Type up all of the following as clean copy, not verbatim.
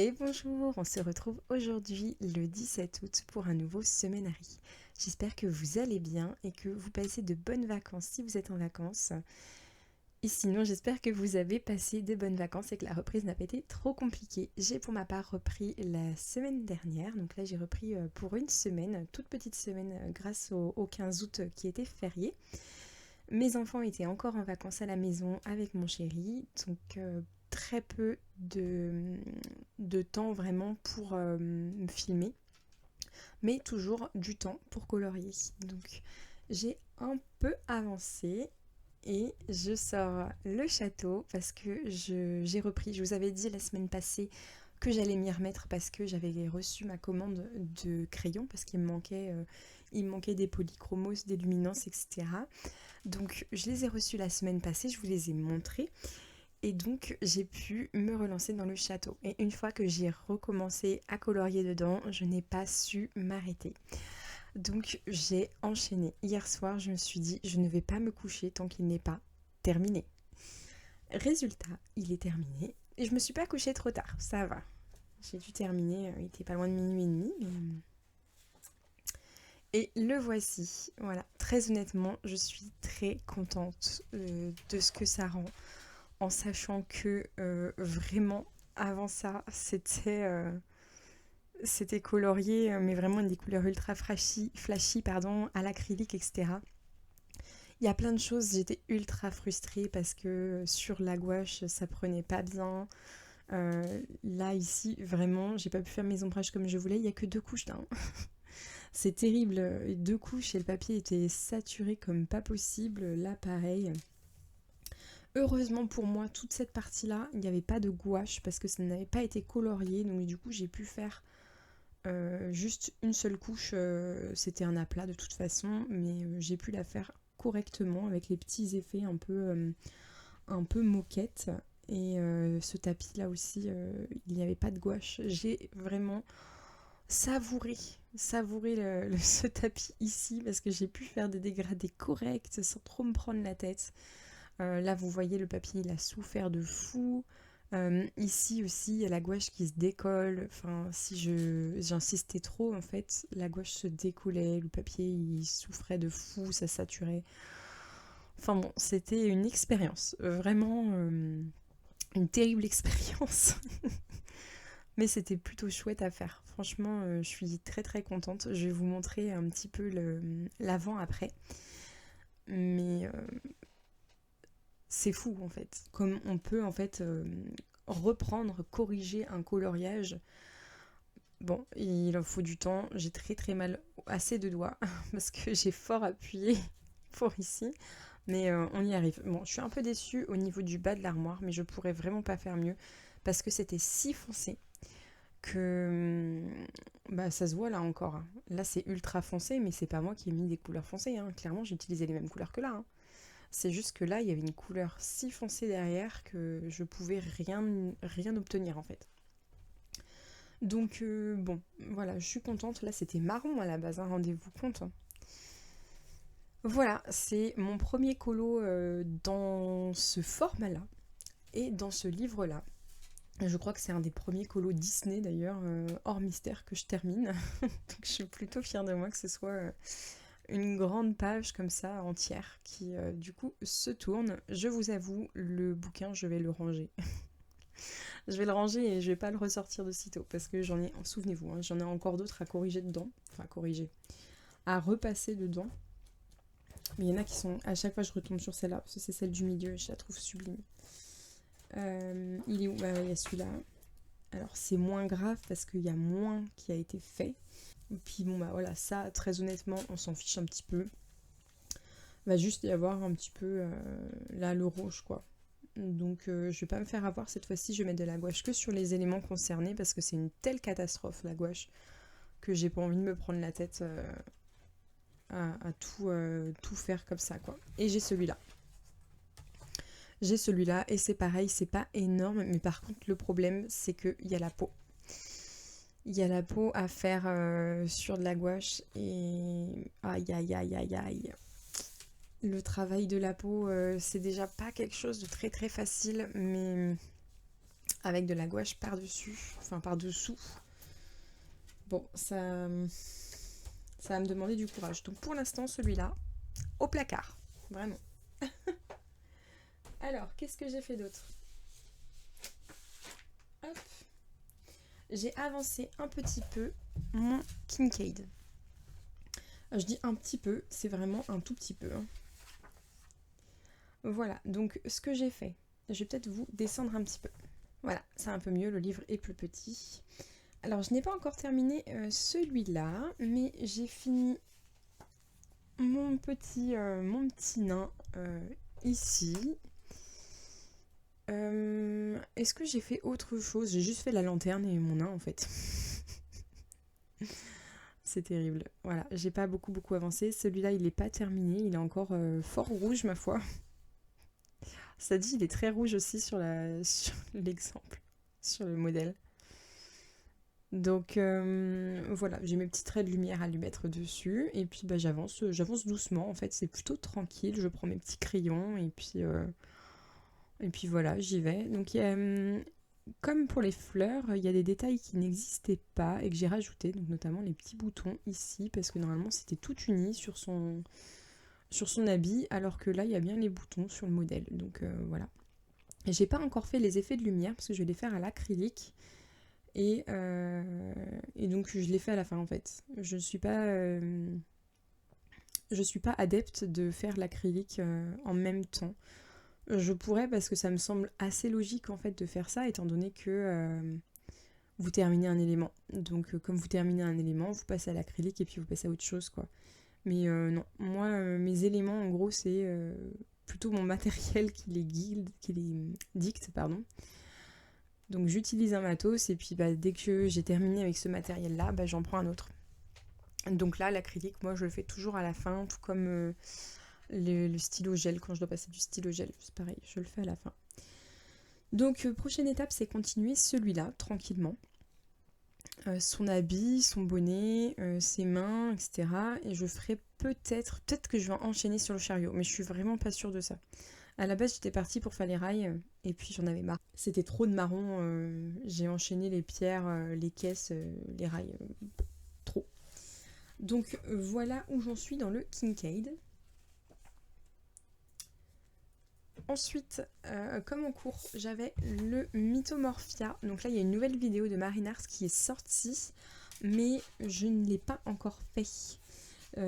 Et bonjour, on se retrouve aujourd'hui le 17 août pour un nouveau Seminary. J'espère que vous allez bien et que vous passez de bonnes vacances si vous êtes en vacances. Et sinon, j'espère que vous avez passé de bonnes vacances et que la reprise n'a pas été trop compliquée. J'ai pour ma part repris la semaine dernière, donc là j'ai repris pour une semaine, toute petite semaine grâce au 15 août qui était férié. Mes enfants étaient encore en vacances à la maison avec mon chéri, donc très peu de temps vraiment pour me filmer, mais toujours du temps pour colorier. Donc j'ai un peu avancé et je sors le château parce que j'ai repris. Je vous avais dit la semaine passée que j'allais m'y remettre parce que j'avais reçu ma commande de crayons parce il me manquait des polychromos, des luminances, etc. Donc je les ai reçus la semaine passée, je vous les ai montrés. Et donc j'ai pu me relancer dans le château. Et une fois que j'ai recommencé à colorier dedans, je n'ai pas su m'arrêter. Donc j'ai enchaîné. Hier soir, je me suis dit, je ne vais pas me coucher tant qu'il n'est pas terminé. Résultat, il est terminé. Et je me suis pas couchée trop tard, ça va. J'ai dû terminer, il était pas loin de minuit et demi. Et le voici, voilà. Très honnêtement, je suis très contente de ce que ça rend. En sachant que vraiment avant ça c'était colorié mais vraiment des couleurs ultra flashy pardon, à l'acrylique, etc. Il y a plein de choses, j'étais ultra frustrée parce que sur la gouache ça prenait pas bien. Là ici vraiment j'ai pas pu faire mes ombrages comme je voulais, il y a que 2 couches là. C'est terrible, 2 couches et le papier était saturé comme pas possible, là pareil. Heureusement pour moi, toute cette partie-là, il n'y avait pas de gouache parce que ça n'avait pas été colorié. Donc du coup, j'ai pu faire juste une seule couche. C'était un aplat de toute façon, mais j'ai pu la faire correctement avec les petits effets un peu moquette. Et ce tapis-là aussi, il n'y avait pas de gouache. J'ai vraiment savouré ce tapis ici parce que j'ai pu faire des dégradés corrects sans trop me prendre la tête. Là, vous voyez, le papier, il a souffert de fou. Ici aussi, il y a la gouache qui se décolle. Enfin, si j'insistais trop, en fait, la gouache se décollait, le papier, il souffrait de fou, ça saturait. Enfin bon, c'était une expérience. Vraiment, une terrible expérience. Mais c'était plutôt chouette à faire. Franchement, je suis très très contente. Je vais vous montrer un petit peu l'avant-après. Mais c'est fou en fait. Comme on peut en fait reprendre, corriger un coloriage. Bon, il en faut du temps. J'ai très très mal assez de doigts parce que j'ai fort appuyé pour ici. Mais on y arrive. Bon, je suis un peu déçue au niveau du bas de l'armoire, mais je pourrais vraiment pas faire mieux parce que c'était si foncé que bah ça se voit là encore, hein. Là c'est ultra foncé, mais c'est pas moi qui ai mis des couleurs foncées, hein. Clairement j'ai utilisé les mêmes couleurs que là, hein. C'est juste que là, il y avait une couleur si foncée derrière que je pouvais rien obtenir en fait. Donc bon, voilà, je suis contente. Là, c'était marron à la base, hein, rendez-vous compte. Voilà, c'est mon premier colo dans ce format-là et dans ce livre-là. Je crois que c'est un des premiers colos Disney d'ailleurs, hors mystère, que je termine. Donc je suis plutôt fière de moi que ce soit une grande page comme ça entière qui du coup se tourne. Je vous avoue, le bouquin, je vais le ranger. Je vais le ranger et je vais pas le ressortir de sitôt parce que j'en ai, souvenez-vous, hein, j'en ai encore d'autres à corriger dedans. Enfin, corriger. À repasser dedans. Mais il y en a qui sont. À chaque fois, je retombe sur celle-là parce que c'est celle du milieu et je la trouve sublime. Il est où? Bah, il y a celui-là. Alors, c'est moins grave parce qu'il y a moins qui a été fait. Et puis, bon, bah voilà, ça, très honnêtement, on s'en fiche un petit peu. Il va juste y avoir un petit peu là le rouge, quoi. Donc je vais pas me faire avoir cette fois-ci, je vais mettre de la gouache que sur les éléments concernés parce que c'est une telle catastrophe la gouache que j'ai pas envie de me prendre la tête à tout faire comme ça, quoi. Et j'ai celui-là. J'ai celui-là et c'est pareil, c'est pas énorme, mais par contre le problème c'est qu'il y a la peau. Il y a la peau à faire sur de la gouache et aïe aïe aïe aïe aïe. Le travail de la peau, c'est déjà pas quelque chose de très très facile, mais avec de la gouache par-dessus, enfin par-dessous. Bon, ça va me demander du courage. Donc pour l'instant, celui-là, au placard, vraiment. Alors, qu'est-ce que j'ai fait d'autre? Hop. J'ai avancé un petit peu mon Kincaid. Je dis un petit peu, c'est vraiment un tout petit peu. Hein. Voilà, donc ce que j'ai fait, je vais peut-être vous descendre un petit peu. Voilà, c'est un peu mieux, le livre est plus petit. Alors, je n'ai pas encore terminé celui-là, mais j'ai fini mon petit nain ici. Est-ce que j'ai fait autre chose? J'ai juste fait la lanterne et mon nain en fait. C'est terrible. Voilà, j'ai pas beaucoup avancé. Celui-là, il n'est pas terminé. Il est encore fort rouge, ma foi. Ça dit, il est très rouge aussi sur l'exemple, sur le modèle. Donc voilà, j'ai mes petits traits de lumière à lui mettre dessus. Et puis bah, j'avance doucement. En fait, c'est plutôt tranquille. Je prends mes petits crayons et puis voilà, j'y vais. Donc comme pour les fleurs, il y a des détails qui n'existaient pas et que j'ai rajouté, donc notamment les petits boutons ici, parce que normalement c'était tout uni sur son habit, alors que là il y a bien les boutons sur le modèle. Donc voilà. Et j'ai pas encore fait les effets de lumière parce que je vais les faire à l'acrylique. Et donc je l'ai fait à la fin en fait. Je suis pas adepte de faire l'acrylique en même temps. Je pourrais parce que ça me semble assez logique en fait de faire ça étant donné que vous terminez un élément. Donc comme vous terminez un élément, vous passez à l'acrylique et puis vous passez à autre chose quoi. Mais non, moi mes éléments en gros c'est plutôt mon matériel qui les dicte pardon. Donc j'utilise un matos et puis bah, dès que j'ai terminé avec ce matériel là, bah, j'en prends un autre. Donc là l'acrylique moi je le fais toujours à la fin, tout comme le stylo gel, quand je dois passer du stylo gel, c'est pareil, je le fais à la fin. Donc prochaine étape c'est continuer celui-là tranquillement. Son habit, son bonnet, ses mains, etc. Et je ferai peut-être que je vais enchaîner sur le chariot, mais je suis vraiment pas sûre de ça. À la base j'étais partie pour faire les rails et puis j'en avais marre. C'était trop de marron, j'ai enchaîné les pierres, les caisses, les rails, trop. Donc voilà où j'en suis dans le Kincaid. Ensuite, comme en cours, j'avais le Mythomorphia. Donc là, il y a une nouvelle vidéo de Marinars qui est sortie, mais je ne l'ai pas encore fait.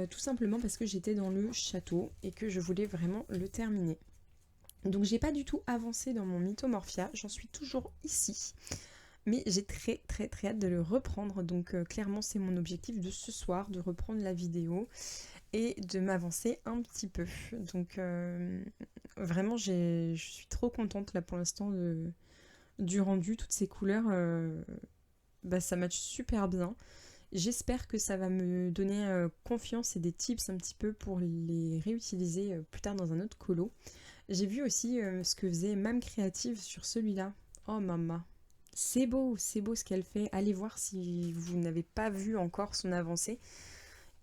Tout simplement parce que j'étais dans le château et que je voulais vraiment le terminer. Donc j'ai pas du tout avancé dans mon Mythomorphia, j'en suis toujours ici. Mais j'ai très hâte de le reprendre. Donc clairement, c'est mon objectif de ce soir, de reprendre la vidéo et de m'avancer un petit peu. Donc vraiment je suis trop contente là pour l'instant du rendu, toutes ces couleurs, bah, ça match super bien. J'espère que ça va me donner confiance et des tips un petit peu pour les réutiliser plus tard dans un autre colo. J'ai vu aussi ce que faisait Mam Créative sur celui-là. Oh maman, c'est beau ce qu'elle fait. Allez voir si vous n'avez pas vu encore son avancée.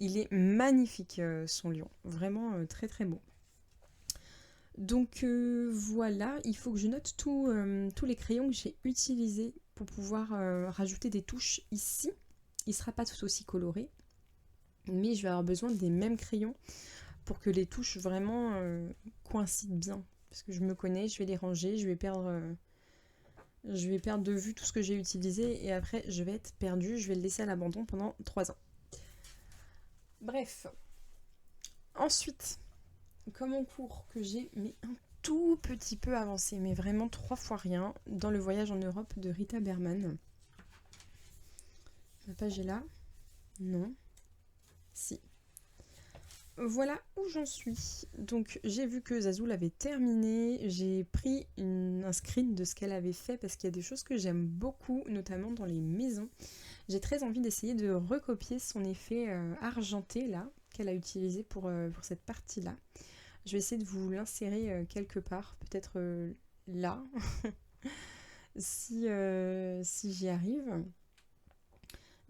Il est magnifique son lion, vraiment très beau. Donc voilà, il faut que je note tous les crayons que j'ai utilisés pour pouvoir rajouter des touches ici. Il ne sera pas tout aussi coloré, mais je vais avoir besoin des mêmes crayons pour que les touches vraiment coïncident bien. Parce que je me connais, je vais les ranger, je vais perdre de vue tout ce que j'ai utilisé et après je vais être perdue, je vais le laisser à l'abandon pendant 3 ans. Bref. Ensuite, comme en cours que j'ai mais un tout petit peu avancé, mais vraiment 3 fois rien, dans le voyage en Europe de Rita Berman. La page est là? Non. Si. Voilà où j'en suis. Donc j'ai vu que Zazou l'avait terminé, j'ai pris un screen de ce qu'elle avait fait parce qu'il y a des choses que j'aime beaucoup, notamment dans les maisons. J'ai très envie d'essayer de recopier son effet argenté là, qu'elle a utilisé pour cette partie-là. Je vais essayer de vous l'insérer quelque part, peut-être là, si j'y arrive.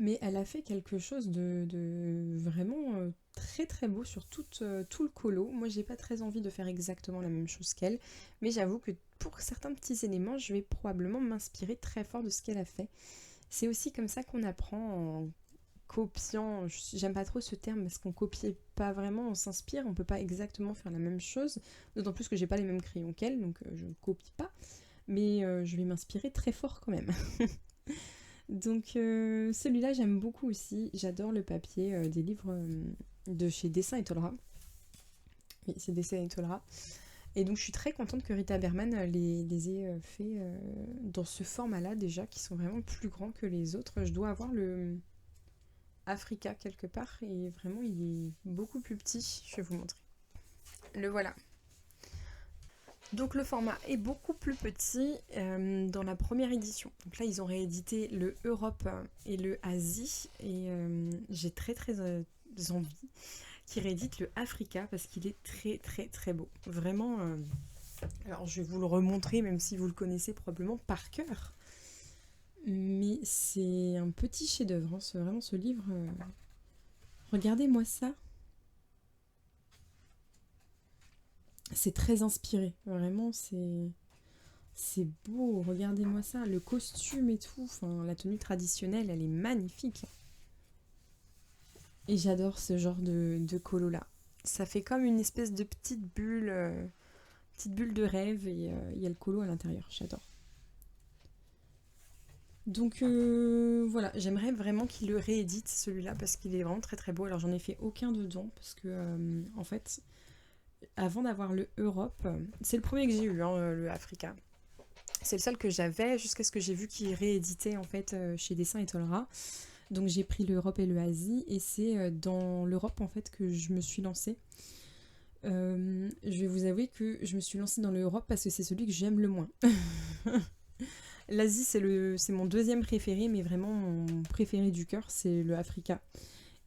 Mais elle a fait quelque chose de vraiment très très beau sur tout le colo. Moi, j'ai pas très envie de faire exactement la même chose qu'elle, mais j'avoue que pour certains petits éléments, je vais probablement m'inspirer très fort de ce qu'elle a fait. C'est aussi comme ça qu'on apprend en copiant. J'aime pas trop ce terme parce qu'on copie pas vraiment, on s'inspire, on peut pas exactement faire la même chose. D'autant plus que j'ai pas les mêmes crayons qu'elle, donc je ne copie pas. Mais je vais m'inspirer très fort quand même. Donc celui-là j'aime beaucoup aussi, j'adore le papier des livres de chez Dessin et Tolera. Oui, c'est Dessin et Tolera. Et donc je suis très contente que Rita Berman les ait fait dans ce format-là déjà, qui sont vraiment plus grands que les autres. Je dois avoir le Africa quelque part et vraiment il est beaucoup plus petit, je vais vous montrer. Le voilà. Donc le format est beaucoup plus petit dans la première édition. Donc là ils ont réédité le Europe et le Asie et j'ai très envie qu'ils rééditent le Africa parce qu'il est très très très beau. Vraiment, alors je vais vous le remontrer même si vous le connaissez probablement par cœur. Mais c'est un petit chef-d'œuvre, hein, vraiment ce livre. Regardez-moi ça. C'est très inspiré, vraiment c'est beau, regardez-moi ça, le costume et tout, enfin la tenue traditionnelle, elle est magnifique. Et j'adore ce genre de colo là. Ça fait comme une espèce de petite bulle de rêve et il y a le colo à l'intérieur, j'adore. Donc voilà, j'aimerais vraiment qu'il le réédite celui-là parce qu'il est vraiment très très beau. Alors j'en ai fait aucun dedans parce que en fait, avant d'avoir le Europe, c'est le premier que j'ai eu, hein, le Africa. C'est le seul que j'avais jusqu'à ce que j'ai vu qu'il rééditait en fait chez Dessin et Tolera. Donc j'ai pris l'Europe et le Asie et c'est dans l'Europe en fait que je me suis lancée. Je vais vous avouer que je me suis lancée dans l'Europe parce que c'est celui que j'aime le moins. L'Asie c'est mon deuxième préféré, mais vraiment mon préféré du cœur c'est le Africa.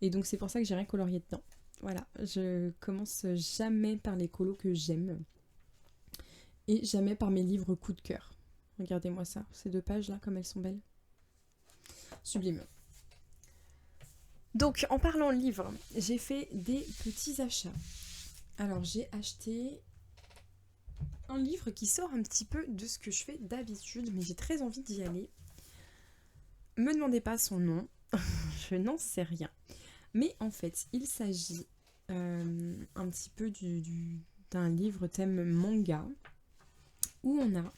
Et donc c'est pour ça que j'ai rien colorié dedans. Voilà, je commence jamais par les colos que j'aime et jamais par mes livres coup de cœur. Regardez-moi ça, ces deux pages là comme elles sont belles. Sublime. Donc en parlant livres, j'ai fait des petits achats. Alors j'ai acheté un livre qui sort un petit peu de ce que je fais d'habitude, mais j'ai très envie d'y aller. Me demandez pas son nom, je n'en sais rien. Mais en fait, il s'agit un petit peu d'un livre thème manga, où on a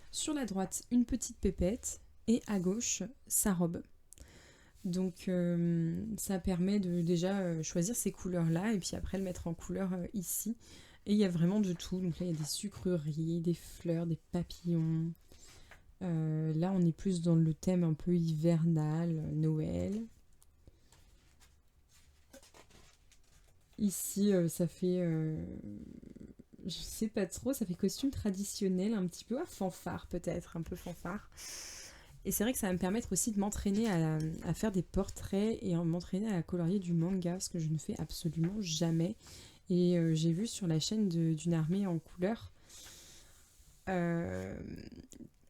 sur la droite une petite pépette et à gauche sa robe. Donc ça permet de déjà choisir ces couleurs-là et puis après le mettre en couleur ici. Et il y a vraiment de tout. Donc là, il y a des sucreries, des fleurs, des papillons. Là, on est plus dans le thème un peu hivernal, Noël. Ici, ça fait... je sais pas trop, ça fait costume traditionnel, un petit peu fanfare peut-être, un peu fanfare. Et c'est vrai que ça va me permettre aussi de m'entraîner à faire des portraits et m'entraîner à colorier du manga, ce que je ne fais absolument jamais. Et j'ai vu sur la chaîne d'une armée en couleur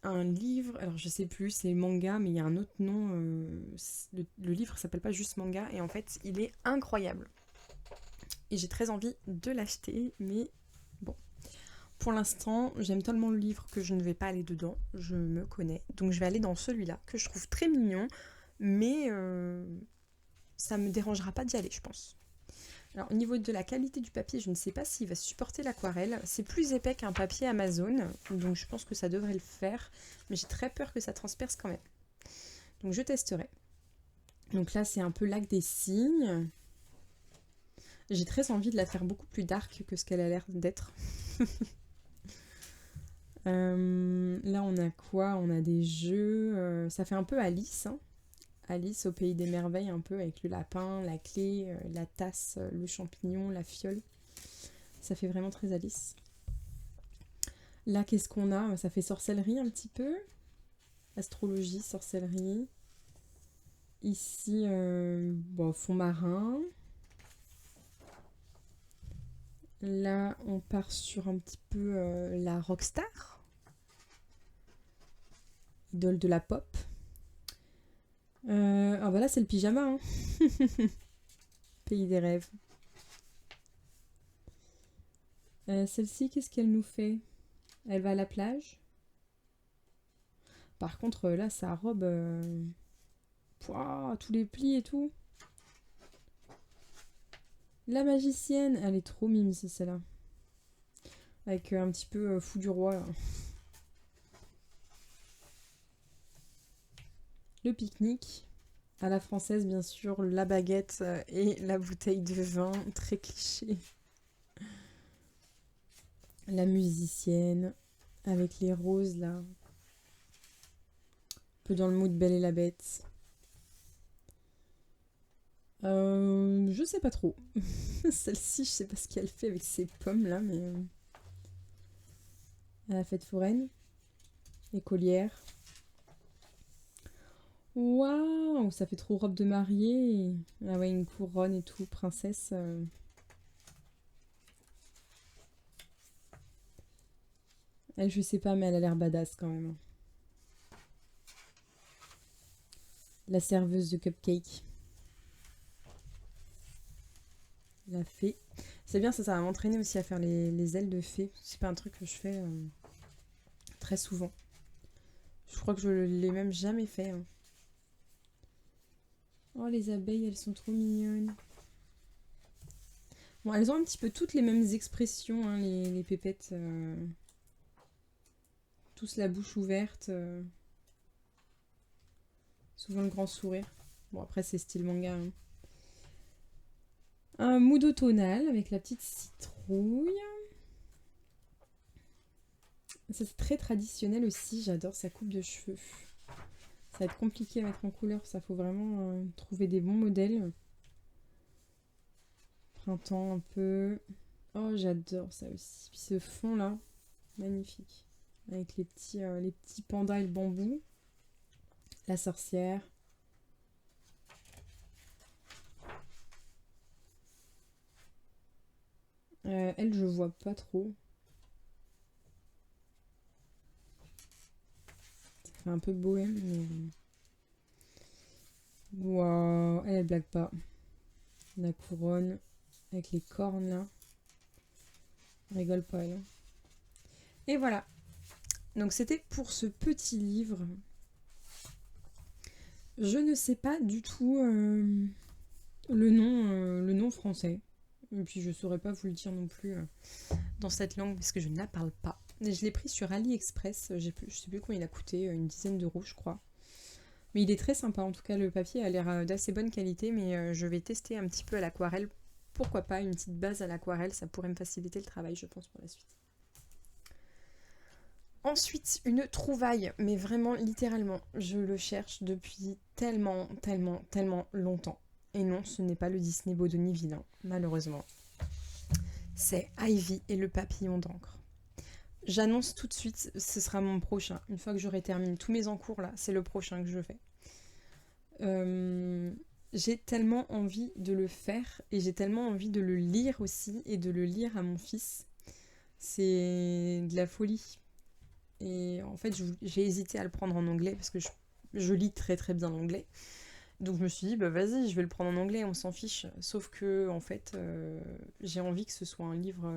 un livre, alors je sais plus, c'est manga, mais il y a un autre nom. Le livre s'appelle pas juste manga, et en fait, il est incroyable. Et j'ai très envie de l'acheter, mais bon. Pour l'instant, j'aime tellement le livre que je ne vais pas aller dedans, je me connais. Donc je vais aller dans celui-là, que je trouve très mignon, mais ça me dérangera pas d'y aller, je pense. Alors au niveau de la qualité du papier, je ne sais pas s'il va supporter l'aquarelle. C'est plus épais qu'un papier Amazon, donc je pense que ça devrait le faire, mais j'ai très peur que ça transperce quand même. Donc je testerai. Donc là, c'est un peu l'acte des signes. J'ai très envie de la faire beaucoup plus dark que ce qu'elle a l'air d'être. Là, on a quoi? On a des jeux. Ça fait un peu Alice, hein. Alice au pays des merveilles, un peu avec le lapin, la clé, la tasse, le champignon, la fiole. Ça fait vraiment très Alice. Là, qu'est-ce qu'on a? Ça fait sorcellerie un petit peu. Astrologie, sorcellerie. Ici, fond marin. Là, on part sur un petit peu la rockstar. Idole de la pop. Ah bah là, c'est le pyjama, hein. Pays des rêves. Celle-ci, qu'est-ce qu'elle nous fait? Elle va à la plage. Par contre, là, sa robe... pouah, tous les plis et tout. La magicienne, elle est trop mime, c'est celle-là. Avec un petit peu fou du roi, là. Le pique-nique. À la française, bien sûr, la baguette et la bouteille de vin. Très cliché. La musicienne. Avec les roses, là. Un peu dans le mood Belle et la Bête. Je sais pas trop. Celle-ci, je sais pas ce qu'elle fait avec ces pommes là, mais. À la fête foraine. Écolière. Waouh, ça fait trop robe de mariée. Ah ouais, une couronne et tout, princesse. Elle, je sais pas, mais elle a l'air badass quand même. La serveuse de cupcake. La fée. C'est bien, ça va m'entraîner aussi à faire les ailes de fée. C'est pas un truc que je fais très souvent. Je crois que je l'ai même jamais fait, hein. Oh, les abeilles, elles sont trop mignonnes. Bon, elles ont un petit peu toutes les mêmes expressions, hein, les pépettes. Tous la bouche ouverte. Souvent le grand sourire. Bon, après, c'est style manga, hein. Un mood automnal avec la petite citrouille. Ça, c'est très traditionnel aussi. J'adore sa coupe de cheveux. Ça va être compliqué à mettre en couleur. Ça, faut vraiment trouver des bons modèles. Printemps un peu. Oh, j'adore ça aussi. Puis ce fond là, magnifique. Avec les petits pandas et le bambou. La sorcière. Elle, je vois pas trop. Ça fait un peu bohème, mais. Waouh, elle blague pas. La couronne avec les cornes là. Elle rigole pas, elle. Et voilà. Donc c'était pour ce petit livre. Je ne sais pas du tout le nom français. Et puis je saurais pas vous le dire non plus dans cette langue parce que je ne la parle pas. Et je l'ai pris sur AliExpress. Je sais plus combien il a coûté, une dizaine d'euros je crois. Mais il est très sympa. En tout cas, le papier a l'air d'assez bonne qualité. Mais je vais tester un petit peu à l'aquarelle. Pourquoi pas une petite base à l'aquarelle. Ça pourrait me faciliter le travail, je pense, pour la suite. Ensuite, une trouvaille, mais vraiment littéralement, je le cherche depuis tellement, tellement, tellement longtemps. Et non, ce n'est pas le Disney Bodoni vilain, malheureusement. C'est Ivy et le papillon d'encre. J'annonce tout de suite, ce sera mon prochain. Une fois que j'aurai terminé tous mes encours là, c'est le prochain que je fais. J'ai tellement envie de le faire et j'ai tellement envie de le lire aussi et de le lire à mon fils. C'est de la folie. Et en fait, j'ai hésité à le prendre en anglais parce que je lis très très bien l'anglais. Donc je me suis dit, bah vas-y, je vais le prendre en anglais, on s'en fiche. Sauf que, en fait, j'ai envie que ce soit un livre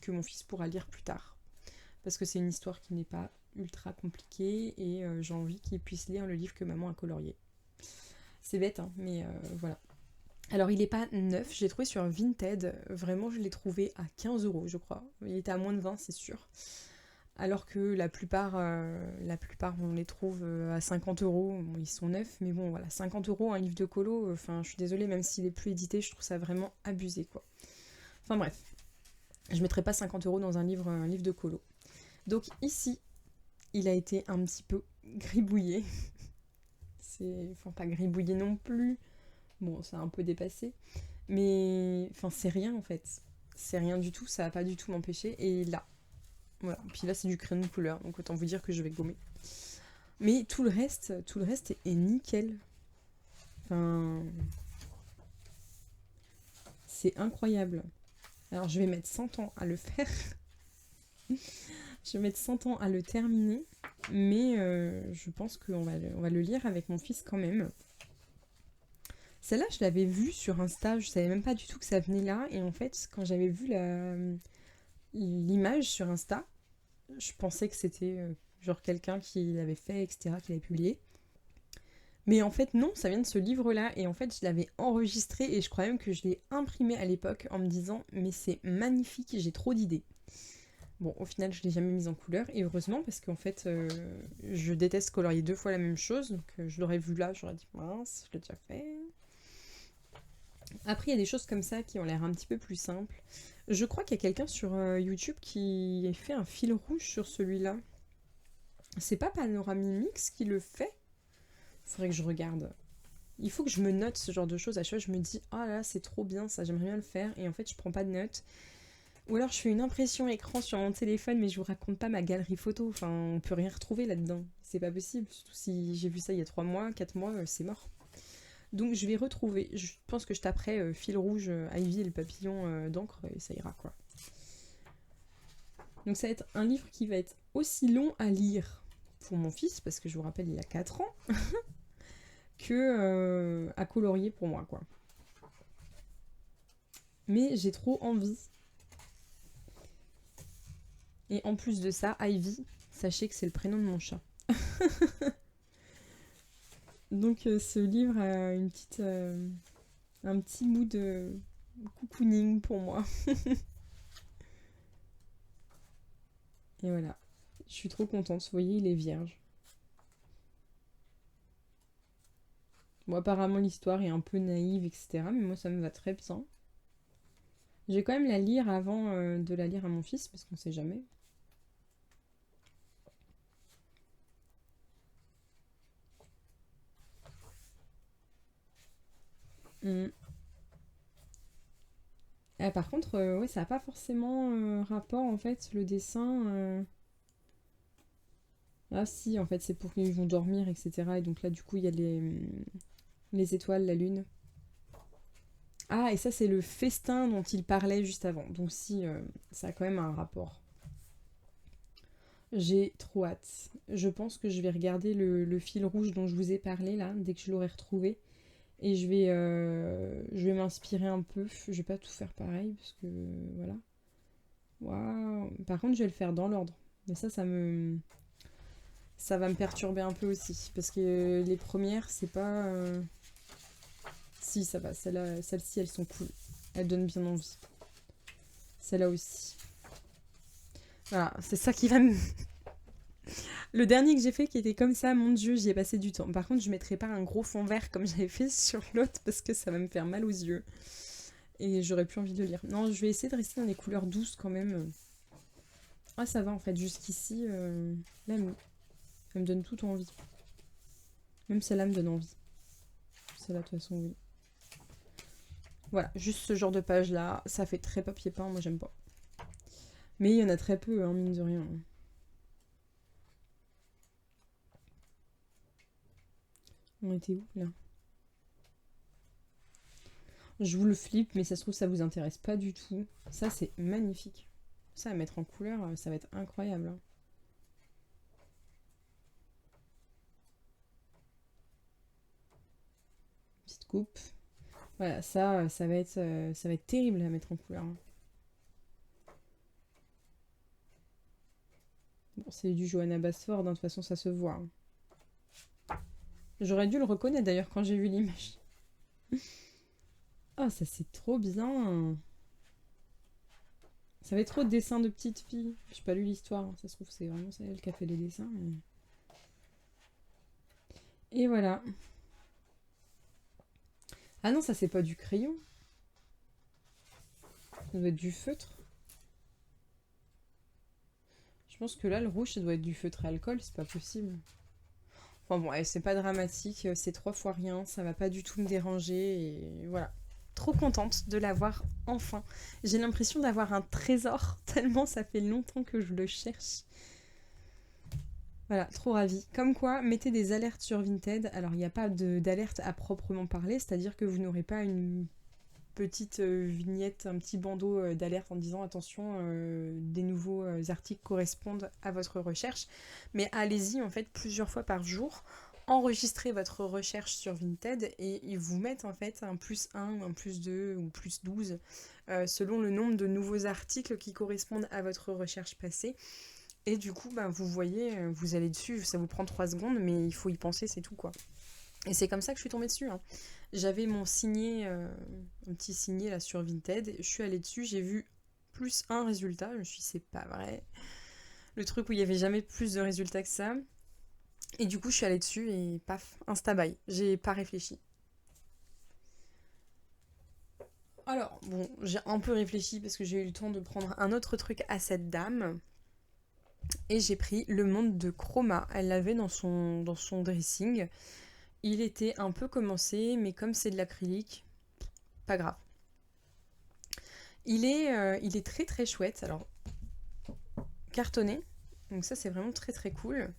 que mon fils pourra lire plus tard. Parce que c'est une histoire qui n'est pas ultra compliquée et j'ai envie qu'il puisse lire le livre que maman a colorié. C'est bête, hein, mais voilà. Alors il n'est pas neuf, j'ai trouvé sur Vinted, vraiment je l'ai trouvé à 15 euros je crois. Il était à moins de 20 c'est sûr. Alors que la plupart on les trouve à 50 euros. Bon, ils sont neufs, mais bon, voilà, 50 euros un livre de colo, enfin, je suis désolée, même s'il est plus édité, je trouve ça vraiment abusé, quoi. Enfin bref, je mettrais pas 50 euros dans un livre de colo. Donc ici, il a été un petit peu gribouillé. Enfin, pas gribouillé non plus. Bon, ça a un peu dépassé. Mais, enfin, c'est rien en fait. C'est rien du tout, ça va pas du tout m'empêcher. Et là, voilà. Puis là, c'est du crayon de couleur, donc autant vous dire que je vais gommer. Mais tout le reste est nickel. Enfin, c'est incroyable. Alors, je vais mettre 100 ans à le faire. Je vais mettre 100 ans à le terminer. mais je pense on va le lire avec mon fils quand même. Celle-là, je l'avais vue sur Insta, je savais même pas du tout que ça venait là, et en fait, quand j'avais vu l'image sur Insta, je pensais que c'était genre quelqu'un qui l'avait fait, etc., qui l'avait publié. Mais en fait, non, ça vient de ce livre-là. Et en fait, je l'avais enregistré et je crois même que je l'ai imprimé à l'époque en me disant mais c'est magnifique, j'ai trop d'idées. Bon, au final, je l'ai jamais mise en couleur. Et heureusement, parce qu'en fait, je déteste colorier 2 fois la même chose. Donc, je l'aurais vu là, j'aurais dit mince, je l'ai déjà fait. Après, il y a des choses comme ça qui ont l'air un petit peu plus simples. Je crois qu'il y a quelqu'un sur YouTube qui a fait un fil rouge sur celui-là. C'est pas Panoramimix qui le fait? Faudrait que je regarde. Il faut que je me note ce genre de choses. À chaque fois, je me dis, oh là, c'est trop bien ça, j'aimerais bien le faire. Et en fait, je prends pas de notes. Ou alors, je fais une impression écran sur mon téléphone, mais je vous raconte pas ma galerie photo. Enfin, on peut rien retrouver là-dedans. C'est pas possible. Surtout si j'ai vu ça il y a 3 mois, 4 mois, c'est mort. Donc, je vais retrouver. Je pense que je taperai fil rouge, Ivy et le papillon d'encre, et ça ira quoi. Donc, ça va être un livre qui va être aussi long à lire pour mon fils, parce que je vous rappelle, il a 4 ans. Que à colorier pour moi quoi. Mais j'ai trop envie. Et en plus de ça, Ivy, sachez que c'est le prénom de mon chat. Donc ce livre a un petit mood de cocooning pour moi. Et voilà. Je suis trop contente. Vous voyez, il est vierge. Bon, apparemment l'histoire est un peu naïve, etc. Mais moi ça me va très bien. Je vais quand même la lire avant de la lire à mon fils, parce qu'on sait jamais. Mm. Ah, par contre, ouais, ça n'a pas forcément rapport en fait, le dessin. Ah si, en fait, c'est pour qu'ils vont dormir, etc. Et donc là, du coup, il y a les étoiles, la lune. Ah, et ça, c'est le festin dont il parlait juste avant. Donc si, ça a quand même un rapport. J'ai trop hâte. Je pense que je vais regarder le fil rouge dont je vous ai parlé, là, dès que je l'aurai retrouvé. Et je vais m'inspirer un peu. Je vais pas tout faire pareil, parce que, voilà. Waouh. Par contre, je vais le faire dans l'ordre. Mais ça va me perturber un peu aussi. Parce que les premières, c'est pas... Si, ça va. Celles-ci, elles sont cool. Elles donnent bien envie. Celle-là aussi. Voilà, c'est ça qui va me... Le dernier que j'ai fait qui était comme ça, mon dieu, j'y ai passé du temps. Par contre, je mettrai pas un gros fond vert comme j'avais fait sur l'autre parce que ça va me faire mal aux yeux. Et j'aurais plus envie de lire. Non, je vais essayer de rester dans des couleurs douces quand même. Ah, ça va en fait, jusqu'ici, là, elle me donne tout envie. Même celle-là me donne envie. Celle-là, de toute façon, oui. Voilà, juste ce genre de page-là, ça fait très papier peint, moi j'aime pas. Mais il y en a très peu, hein, mine de rien. On était où, là? Je vous le flippe, mais ça se trouve, ça vous intéresse pas du tout. Ça, c'est magnifique. Ça, à mettre en couleur, ça va être incroyable. Hein. Petite coupe. Voilà, ça va être terrible à mettre en couleur. Hein. Bon, c'est du Johanna Basford, hein, de toute façon, ça se voit. Hein. J'aurais dû le reconnaître d'ailleurs quand j'ai vu l'image. Ah, ça c'est trop bien. Ça va être trop de dessins de petites filles. J'ai pas lu l'histoire, hein. Ça se trouve c'est vraiment elle qui a fait les dessins. Mais... Et voilà. Ah non, ça c'est pas du crayon. Ça doit être du feutre. Je pense que là, le rouge, ça doit être du feutre à alcool, c'est pas possible. Enfin bon, c'est pas dramatique, c'est 3 fois rien, ça va pas du tout me déranger, et voilà. Trop contente de l'avoir enfin. J'ai l'impression d'avoir un trésor, tellement ça fait longtemps que je le cherche. Voilà, trop ravie. Comme quoi, mettez des alertes sur Vinted. Alors, il n'y a pas d'alerte à proprement parler, c'est-à-dire que vous n'aurez pas une petite vignette, un petit bandeau d'alerte en disant attention, des nouveaux articles correspondent à votre recherche. Mais allez-y en fait plusieurs fois par jour, enregistrez votre recherche sur Vinted et ils vous mettent en fait un +1, un +2 ou +12 selon le nombre de nouveaux articles qui correspondent à votre recherche passée. Et du coup, vous voyez, vous allez dessus, ça vous prend 3 secondes, mais il faut y penser, c'est tout quoi. Et c'est comme ça que je suis tombée dessus. Hein. J'avais mon signet, un petit signet là sur Vinted. Je suis allée dessus, j'ai vu +1 résultat. Je me suis dit, c'est pas vrai. Le truc où il n'y avait jamais plus de résultats que ça. Et du coup, je suis allée dessus et paf, insta-buy. J'ai pas réfléchi. Alors, bon, j'ai un peu réfléchi parce que j'ai eu le temps de prendre un autre truc à cette dame. Et j'ai pris Le Monde de Chroma. Elle l'avait dans son dressing. Il était un peu commencé, mais comme c'est de l'acrylique, pas grave. Il est très très chouette. Alors, cartonné. Donc ça, c'est vraiment très très cool.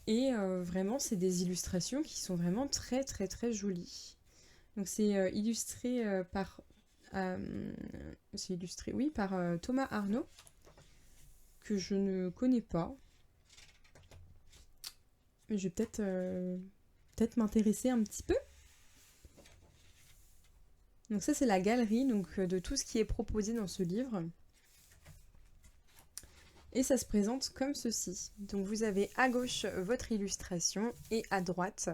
Et vraiment, c'est des illustrations qui sont vraiment très très très jolies. Donc c'est illustré par... c'est illustré, oui, par Thomas Arnaud, que je ne connais pas. Mais je vais peut-être m'intéresser un petit peu. Donc ça, c'est la galerie donc, de tout ce qui est proposé dans ce livre. Et ça se présente comme ceci. Donc vous avez à gauche votre illustration et à droite,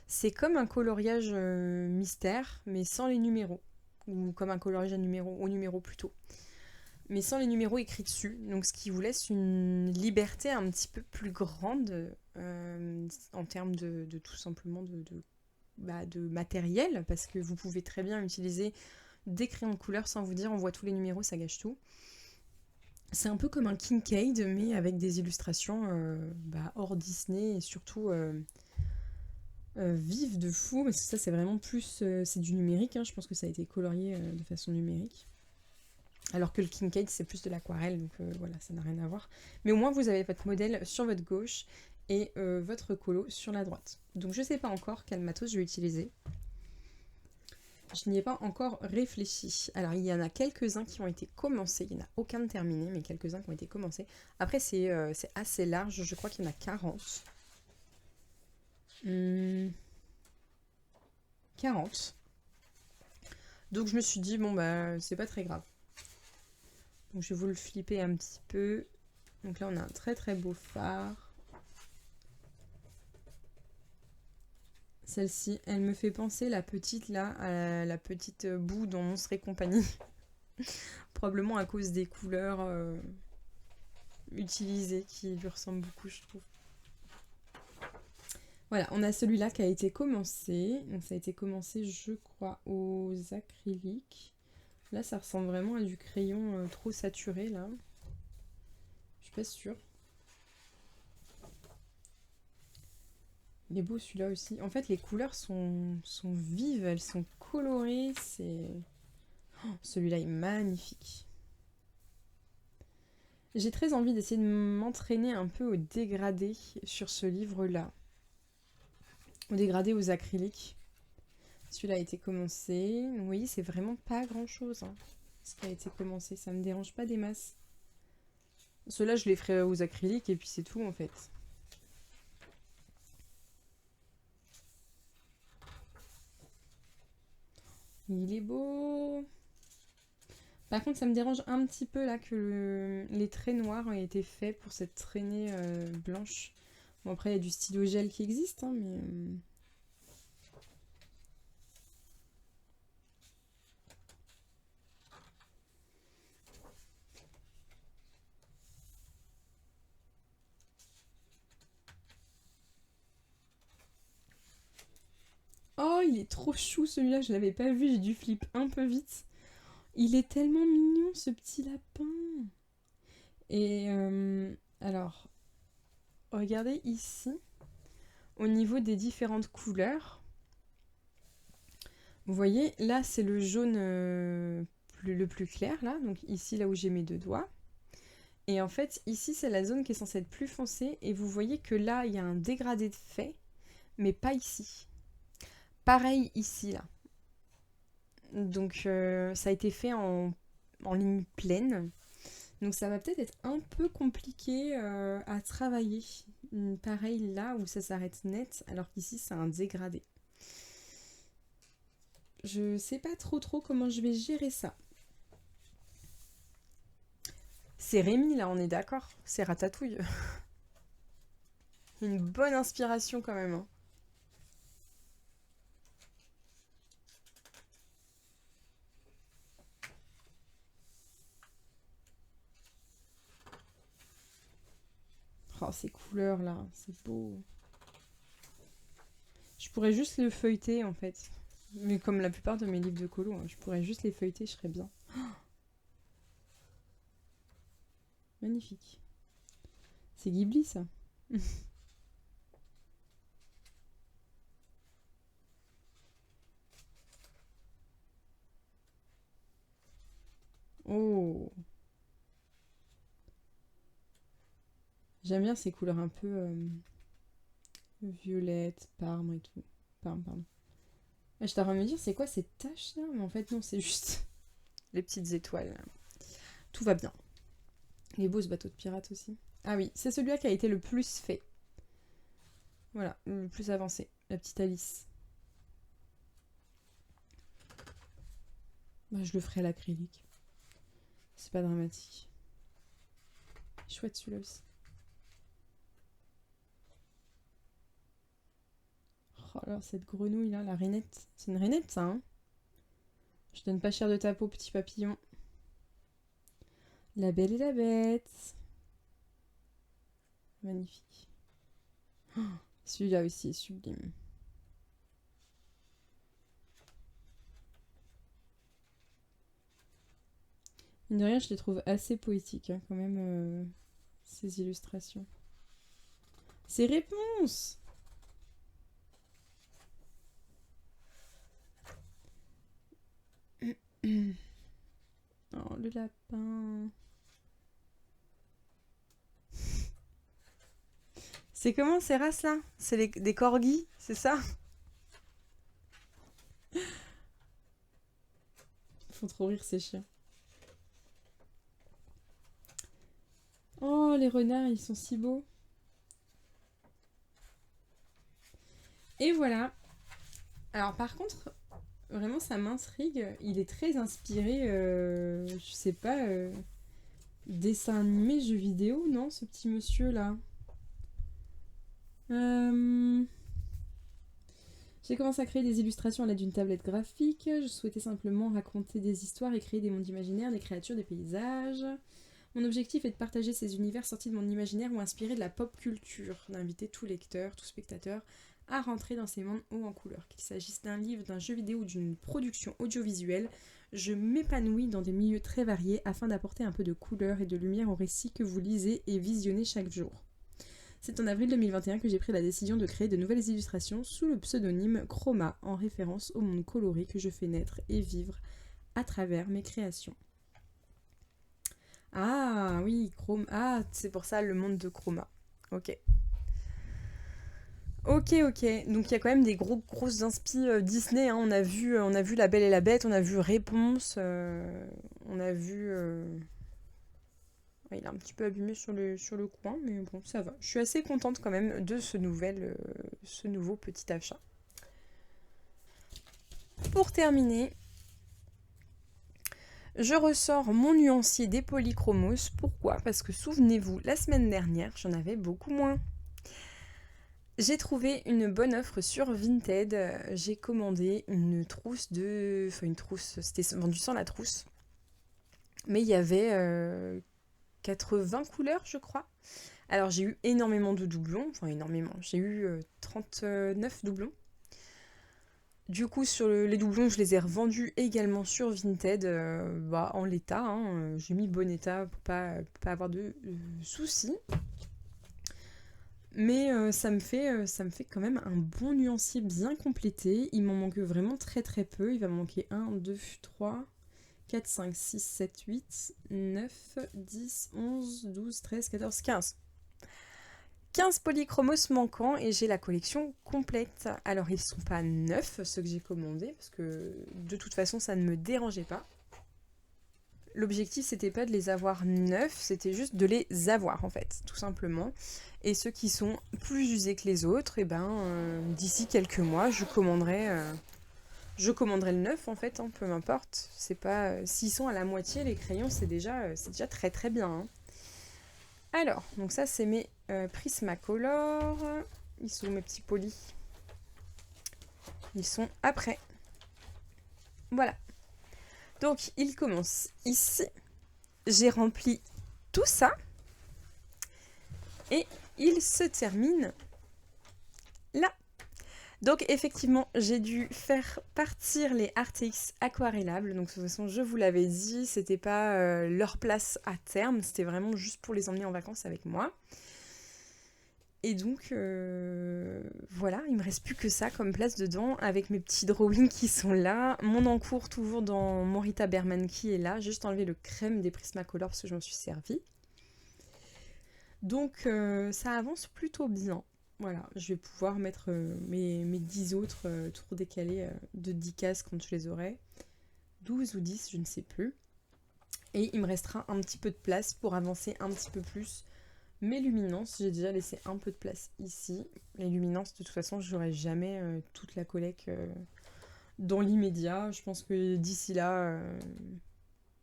c'est comme un coloriage mystère, mais sans les numéros. Ou comme un coloriage au numéro plutôt. Mais sans les numéros écrits dessus. Donc ce qui vous laisse une liberté un petit peu plus grande en termes de tout simplement de matériel. Parce que vous pouvez très bien utiliser des crayons de couleur sans vous dire on voit tous les numéros, ça gâche tout. C'est un peu comme un Kincaid, mais avec des illustrations hors Disney et surtout vives de fou, parce que ça c'est vraiment plus... c'est du numérique, hein, je pense que ça a été colorié de façon numérique. Alors que le Kincaid c'est plus de l'aquarelle, donc voilà, ça n'a rien à voir. Mais au moins vous avez votre modèle sur votre gauche et votre colo sur la droite. Donc je sais pas encore quel matos je vais utiliser. Je n'y ai pas encore réfléchi. Alors, il y en a quelques-uns qui ont été commencés. Il n'y en a aucun de terminé, mais quelques-uns qui ont été commencés. Après, c'est assez large. Je crois qu'il y en a 40. 40. Donc, je me suis dit, bon, c'est pas très grave. Donc, je vais vous le flipper un petit peu. Donc là, on a un très très beau phare. Celle-ci, elle me fait penser, la petite là, à la petite boue dans Monstres et compagnie. Probablement à cause des couleurs utilisées qui lui ressemblent beaucoup, je trouve. Voilà, on a celui-là qui a été commencé. Donc ça a été commencé, je crois, aux acryliques. Là, ça ressemble vraiment à du crayon trop saturé, là. Je suis pas sûre. Il est beau celui-là aussi. En fait, les couleurs sont vives, elles sont colorées. Celui-là est magnifique. J'ai très envie d'essayer de m'entraîner un peu au dégradé sur ce livre-là. Au dégradé aux acryliques. Celui-là a été commencé. Vous voyez, c'est vraiment pas grand-chose. Hein, ce qui a été commencé. Ça me dérange pas des masses. Ceux-là, je les ferai aux acryliques et puis c'est tout en fait. Il est beau. Par contre, ça me dérange un petit peu là que les traits noirs aient été faits pour cette traînée blanche. Bon, après, il y a du stylo gel qui existe, hein, mais... Oh, il est trop chou celui-là, je l'avais pas vu, j'ai dû flip un peu vite. Il est tellement mignon ce petit lapin. Et alors, regardez ici, au niveau des différentes couleurs. Vous voyez, là c'est le jaune le plus clair, là, donc ici là où j'ai mes deux doigts. Et en fait, ici c'est la zone qui est censée être plus foncée, et vous voyez que là il y a un dégradé de fait, mais pas ici. Pareil ici là. Donc ça a été fait en ligne pleine. Donc ça va peut-être être un peu compliqué à travailler. Pareil là où ça s'arrête net, alors qu'ici c'est un dégradé. Je sais pas trop comment je vais gérer ça. C'est Rémi là, on est d'accord. C'est Ratatouille. Une bonne inspiration quand même, hein. Oh, ces couleurs là, c'est beau. Je pourrais juste le feuilleter en fait. Mais comme la plupart de mes livres de colo, hein, je pourrais juste les feuilleter, je serais bien. Magnifique. C'est Ghibli ça. Oh, j'aime bien ces couleurs un peu violette, parme et tout. Parme, pardon. Ah, je t'arrête de me dire, c'est quoi cette tache là? Mais en fait, non, c'est juste les petites étoiles. Tout va bien. Il est beau ce bateau de pirate aussi. Ah oui, c'est celui-là qui a été le plus fait. Voilà, le plus avancé. La petite Alice. Bah, je le ferai à l'acrylique. C'est pas dramatique. Chouette celui-là aussi. Oh alors cette grenouille là, la rainette. C'est une rainette ça, hein? Je donne pas cher de ta peau, petit papillon. La belle et la bête. Magnifique. Oh, celui-là aussi est sublime. Mine de rien, je les trouve assez poétiques, hein, quand même, ces illustrations. Ces réponses! Oh, le lapin. C'est comment ces races-là? C'est des corgis, c'est ça? Ils font trop rire ces chiens. Oh, les renards, ils sont si beaux. Et voilà. Alors par contre, vraiment ça m'intrigue. Il est très inspiré, je sais pas, dessin animé, jeu vidéo, non, ce petit monsieur là. J'ai commencé à créer des illustrations à l'aide d'une tablette graphique. Je souhaitais simplement raconter des histoires et créer des mondes imaginaires, des créatures, des paysages. Mon objectif est de partager ces univers sortis de mon imaginaire ou inspirés de la pop culture, d'inviter tout lecteur, tout spectateur à rentrer dans ces mondes hauts en couleurs. Qu'il s'agisse d'un livre, d'un jeu vidéo ou d'une production audiovisuelle, je m'épanouis dans des milieux très variés afin d'apporter un peu de couleur et de lumière au récit que vous lisez et visionnez chaque jour. C'est en avril 2021 que j'ai pris la décision de créer de nouvelles illustrations sous le pseudonyme Chroma, en référence au monde coloré que je fais naître et vivre à travers mes créations. Ah oui, Chroma. Ah, c'est pour ça le monde de Chroma. Ok. Ok. Donc il y a quand même des grosses inspi Disney, hein. On a vu La Belle et la Bête, on a vu Réponse, on a vu. Ouais, il est un petit peu abîmé sur le coin, mais bon, ça va. Je suis assez contente quand même de ce nouveau petit achat. Pour terminer, je ressors mon nuancier des Polychromos. Pourquoi? Parce que souvenez-vous, la semaine dernière, j'en avais beaucoup moins. J'ai trouvé une bonne offre sur Vinted. J'ai commandé une trousse de... Enfin, une trousse, c'était vendu sans la trousse. Mais il y avait 80 couleurs, je crois. Alors, j'ai eu énormément de doublons. Enfin, énormément. J'ai eu 39 doublons. Du coup, sur les doublons, je les ai revendus également sur Vinted, en l'état, hein. J'ai mis bon état pour pas avoir de soucis. Mais ça me fait quand même un bon nuancier bien complété. Il m'en manque vraiment très peu. Il va me manquer 1, 2, 3, 4, 5, 6, 7, 8, 9, 10, 11, 12, 13, 14, 15. 15 polychromos manquants et j'ai la collection complète. Alors ils sont pas neufs ceux que j'ai commandés parce que de toute façon ça ne me dérangeait pas. L'objectif c'était pas de les avoir neufs, c'était juste de les avoir en fait, tout simplement. Et ceux qui sont plus usés que les autres, et d'ici quelques mois je commanderai le neuf en fait, hein, peu m'importe. C'est pas s'ils sont à la moitié les crayons, c'est déjà très très bien. Hein. Alors, donc ça c'est mes Prismacolor. Ils sont mes petits polis. Ils sont après. Voilà. Donc, il commence ici. J'ai rempli tout ça. Et il se termine là. Donc, effectivement, j'ai dû faire partir les Artx aquarellables. Donc, de toute façon, je vous l'avais dit, c'était pas leur place à terme. C'était vraiment juste pour les emmener en vacances avec moi. Et donc, voilà, il me reste plus que ça comme place dedans, avec mes petits drawings qui sont là, mon encours toujours dans mon Rita Berman qui est là, juste enlever le crème des Prismacolor parce que je m'en suis servi. Donc, ça avance plutôt bien. Voilà, je vais pouvoir mettre mes 10 autres tours décalés de 10 cases quand je les aurai. 12 ou 10, je ne sais plus. Et il me restera un petit peu de place pour avancer un petit peu plus. Mes luminances, j'ai déjà laissé un peu de place ici. Les luminances, de toute façon, je n'aurai jamais toute la collecte dans l'immédiat. Je pense que d'ici là,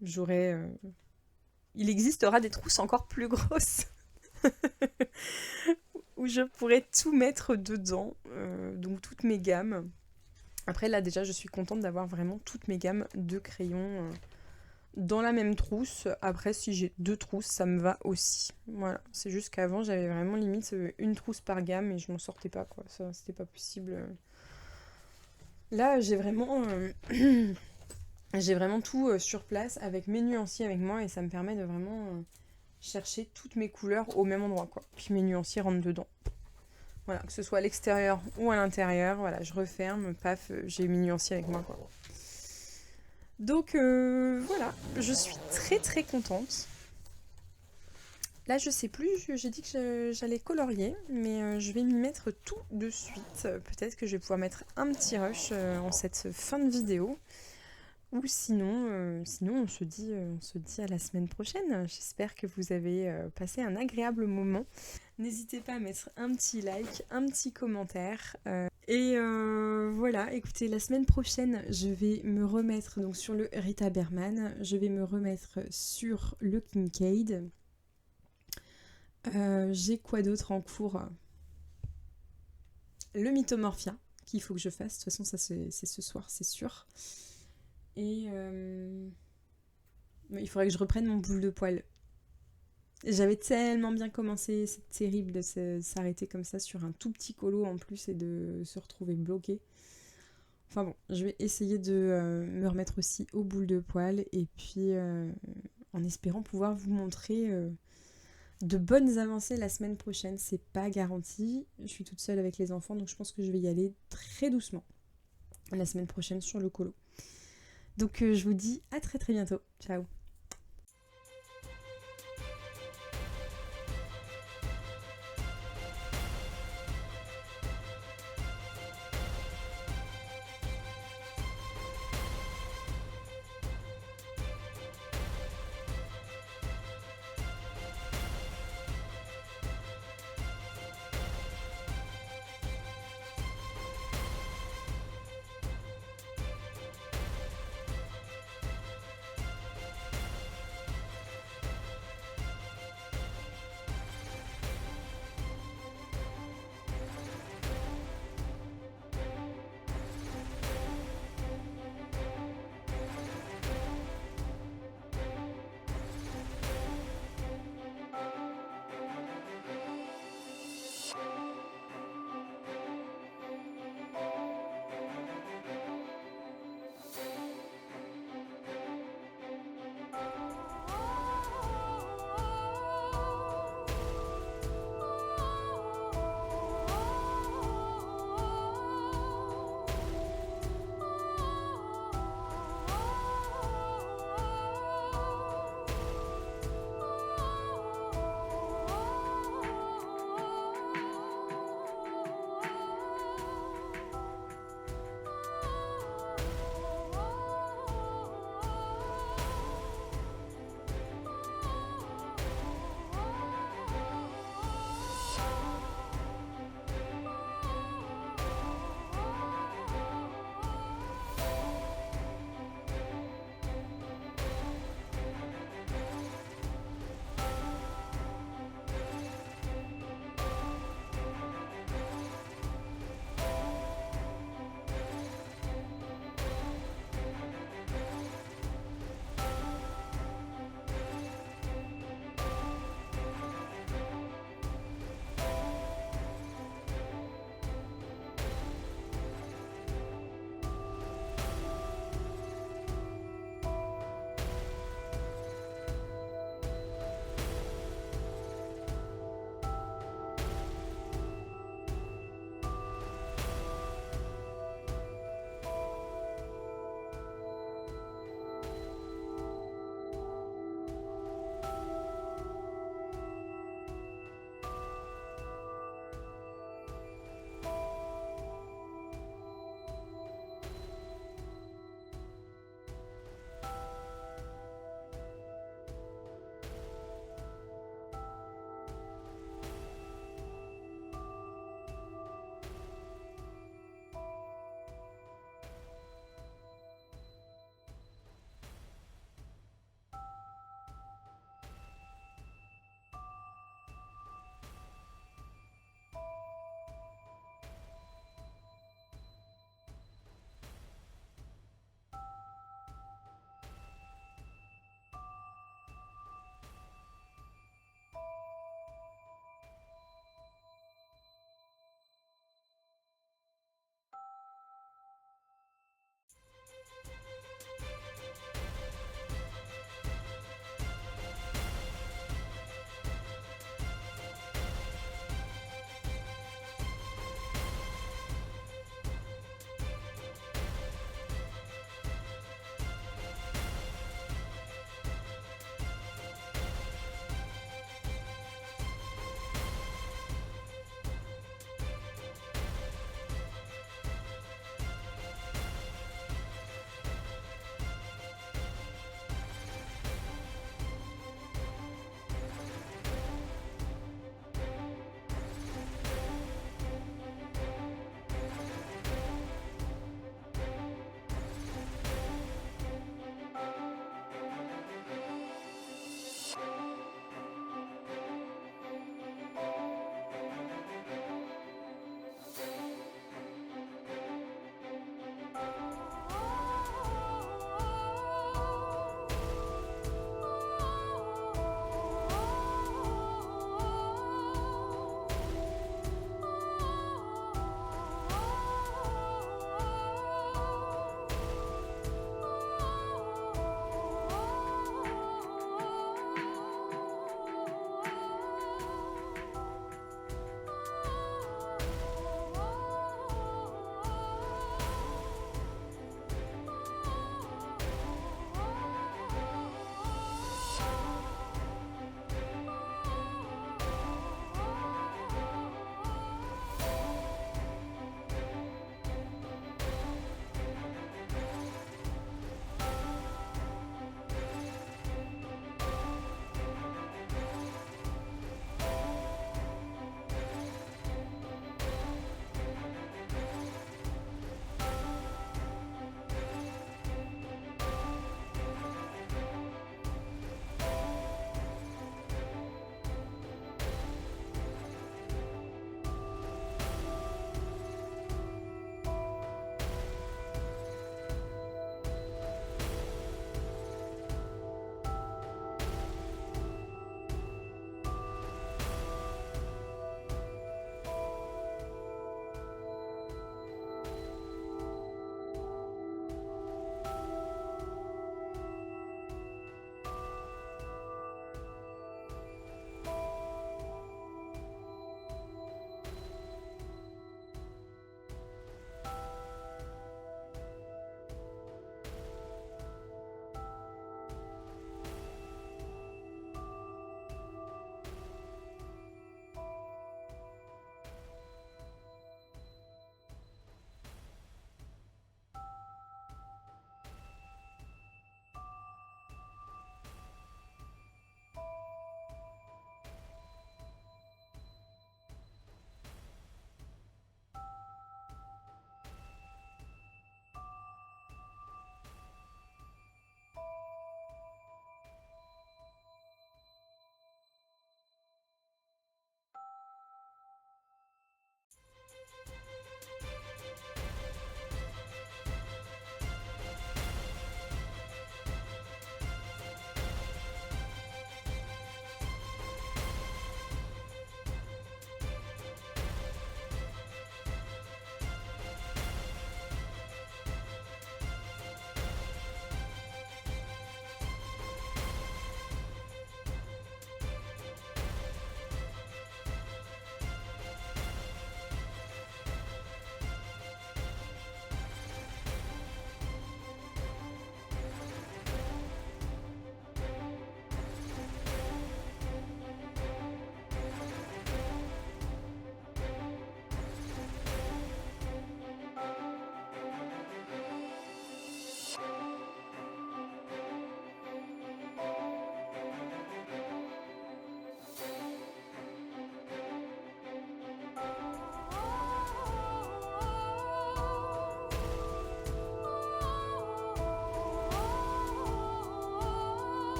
j'aurai... il existera des trousses encore plus grosses où je pourrais tout mettre dedans, donc toutes mes gammes. Après, là, déjà, je suis contente d'avoir vraiment toutes mes gammes de crayons dans la même trousse. Après, si j'ai 2 trousses, ça me va aussi. Voilà, c'est juste qu'avant, j'avais vraiment limite une trousse par gamme et je m'en sortais pas, quoi. Ça, c'était pas possible. Là, j'ai vraiment, j'ai vraiment tout sur place avec mes nuanciers avec moi et ça me permet de vraiment chercher toutes mes couleurs au même endroit, quoi. Puis mes nuanciers rentrent dedans. Voilà, que ce soit à l'extérieur ou à l'intérieur, voilà, je referme, paf, j'ai mes nuanciers avec moi, quoi. Donc voilà, je suis très très contente. Là je sais plus, j'ai dit que j'allais colorier, mais je vais m'y mettre tout de suite. Peut-être que je vais pouvoir mettre un petit rush en cette fin de vidéo. Ou sinon on se dit à la semaine prochaine. J'espère que vous avez passé un agréable moment. N'hésitez pas à mettre un petit like, un petit commentaire. Et voilà, écoutez, la semaine prochaine, je vais me remettre donc sur le Rita Berman. Je vais me remettre sur le Kincaid. J'ai quoi d'autre en cours? Le Mythomorphia, qu'il faut que je fasse. De toute façon, ça c'est ce soir, c'est sûr. Et il faudrait que je reprenne mon boule de poil. J'avais tellement bien commencé, c'est terrible de s'arrêter comme ça sur un tout petit colo en plus et de se retrouver bloqué. Enfin bon, je vais essayer de me remettre aussi aux boules de poil et puis en espérant pouvoir vous montrer de bonnes avancées la semaine prochaine. C'est pas garanti, je suis toute seule avec les enfants donc je pense que je vais y aller très doucement la semaine prochaine sur le colo. Donc je vous dis à très très bientôt. Ciao.